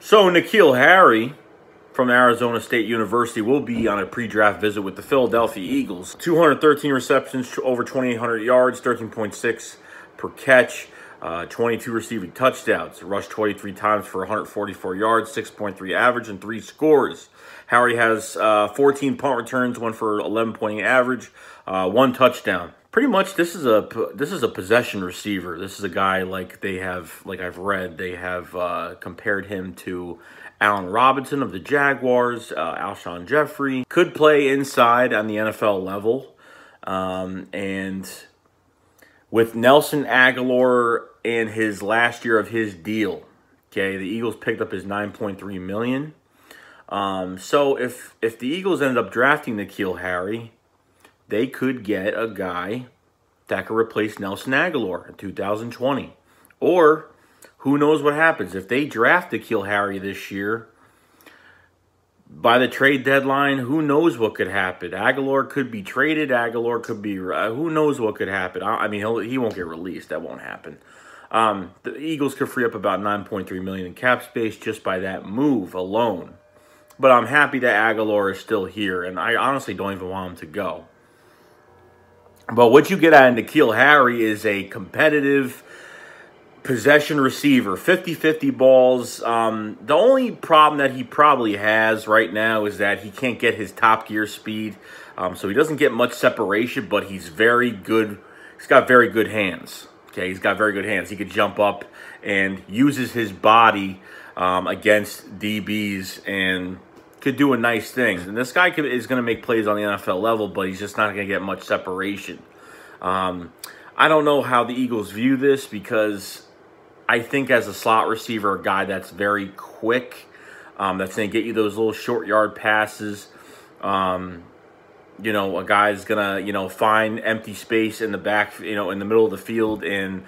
So N'Keal Harry from Arizona State University will be on a pre-draft visit with the Philadelphia Eagles. 213 receptions, over 2,800 yards, 13.6 per catch, 22 receiving touchdowns, rushed 23 times for 144 yards, 6.3 average, and 3 scores. Harry has 14 punt returns, one for 11.8 average, 1 touchdown. Pretty much, this is a possession receiver. This is a guy like I've read, they have compared him to Allen Robinson of the Jaguars. Alshon Jeffrey could play inside on the NFL level, and with Nelson Agholor and his last year of his deal, okay, the Eagles picked up his $9.3 million. So if the Eagles ended up drafting N'Keal Harry, they could get a guy that could replace Nelson Agholor in 2020. Or, who knows what happens. If they draft N'Keal Harry this year, by the trade deadline, who knows what could happen. Agholor could be traded. Agholor could be... who knows what could happen. I mean, he won't get released. That won't happen. The Eagles could free up about $9.3 million in cap space just by that move alone. But I'm happy that Agholor is still here, and I honestly don't even want him to go. But what you get out of N'Keal Harry is a competitive possession receiver, 50-50 balls. The only problem that he probably has right now is that he can't get his top gear speed. So he doesn't get much separation, but he's very good. He's got very good hands. Okay, he's got very good hands. He could jump up and uses his body against DBs and could do a nice things. And this guy is going to make plays on the NFL level, but he's just not going to get much separation. I don't know how the Eagles view this, because I think as a slot receiver, a guy that's very quick, that's going to get you those little short yard passes, you know, a guy's going to, you know, find empty space in the back, you know, in the middle of the field and,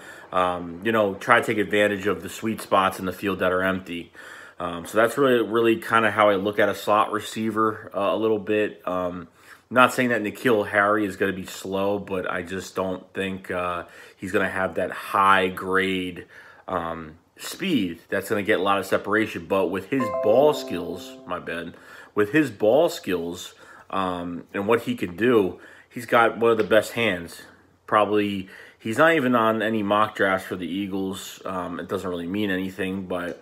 you know, try to take advantage of the sweet spots in the field that are empty. So that's really kind of how I look at a slot receiver a little bit. Not saying that N'Keal Harry is going to be slow, but I just don't think he's going to have that high grade speed that's going to get a lot of separation. But with his ball skills, with his ball skills and what he can do, he's got one of the best hands. Probably, he's not even on any mock drafts for the Eagles. It doesn't really mean anything, but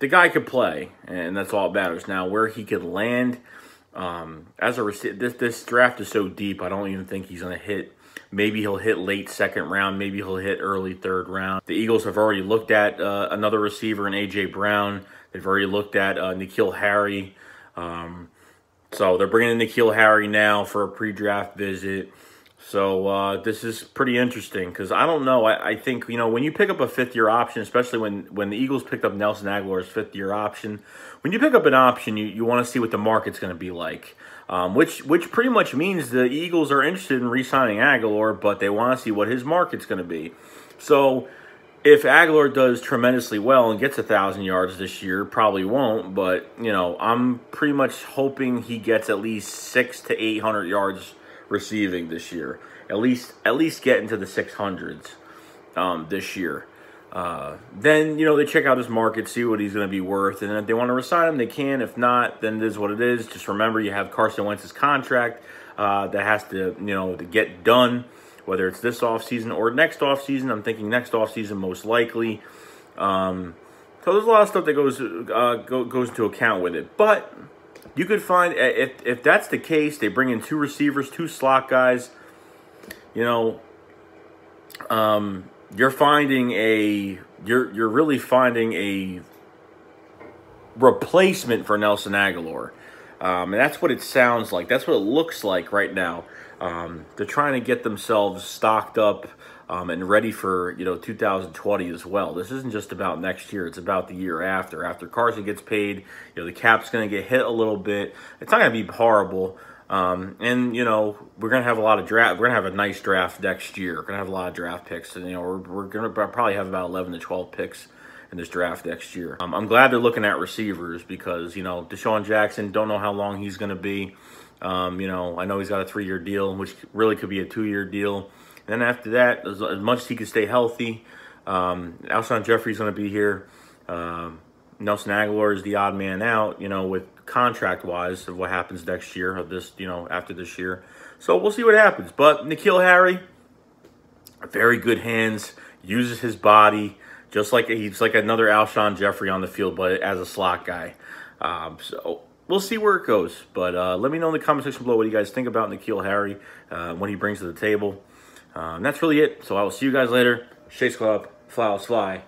the guy could play, and that's all that matters. Now, where he could land as a receiver, this draft is so deep, I don't even think he's going to hit. Maybe he'll hit late second round. Maybe he'll hit early third round. The Eagles have already looked at another receiver in A.J. Brown. They've already looked at N'Keal Harry. So they're bringing in N'Keal Harry now for a pre-draft visit. So this is pretty interesting, because I don't know. I think, you know, when you pick up a fifth-year option, especially when the Eagles picked up Nelson Agholor's fifth-year option, when you pick up an option, you want to see what the market's going to be like, which pretty much means the Eagles are interested in re-signing Agholor, but they want to see what his market's going to be. So if Agholor does tremendously well and gets 1,000 yards this year, probably won't, but, you know, I'm pretty much hoping he gets at least 600 to 800 yards receiving this year, at least get into the 600s this year. Then, you know, they check out his market, see what he's going to be worth, and if they want to resign him, they can. If not, then it is what it is. Just remember, you have Carson Wentz's contract that has to, you know, to get done, whether it's this offseason or next offseason. I'm thinking next offseason most likely. So there's a lot of stuff that goes into account with it, but you could find, if that's the case, they bring in 2 receivers, 2 slot guys, you know, you're really finding a replacement for Nelson Agholor. And that's what it sounds like. That's what it looks like right now. They're trying to get themselves stocked up and ready for, you know, 2020 as well. This isn't just about next year. It's about the year after. After Carson gets paid, you know, the cap's going to get hit a little bit. It's not going to be horrible. And, you know, we're going to have a lot of draft. We're going to have a nice draft next year. We're going to have a lot of draft picks. And, you know, we're going to probably have about 11 to 12 picks in this draft next year. I'm glad they're looking at receivers because, you know, Deshaun Jackson, don't know how long he's going to be. You know, I know he's got a 3-year deal, which really could be a 2-year deal. And then after that, as much as he can stay healthy, Alshon Jeffrey's going to be here. Nelson Agholors is the odd man out, you know, with contract-wise of what happens next year, of this, you know, after this year. So we'll see what happens. But N'Keal Harry, very good hands, uses his body, just like he's like another Alshon Jeffrey on the field, but as a slot guy. So we'll see where it goes. But let me know in the comment section below what you guys think about N'Keal Harry, what he brings to the table. And that's really it. So I will see you guys later. Chase Club, Flowers Fly.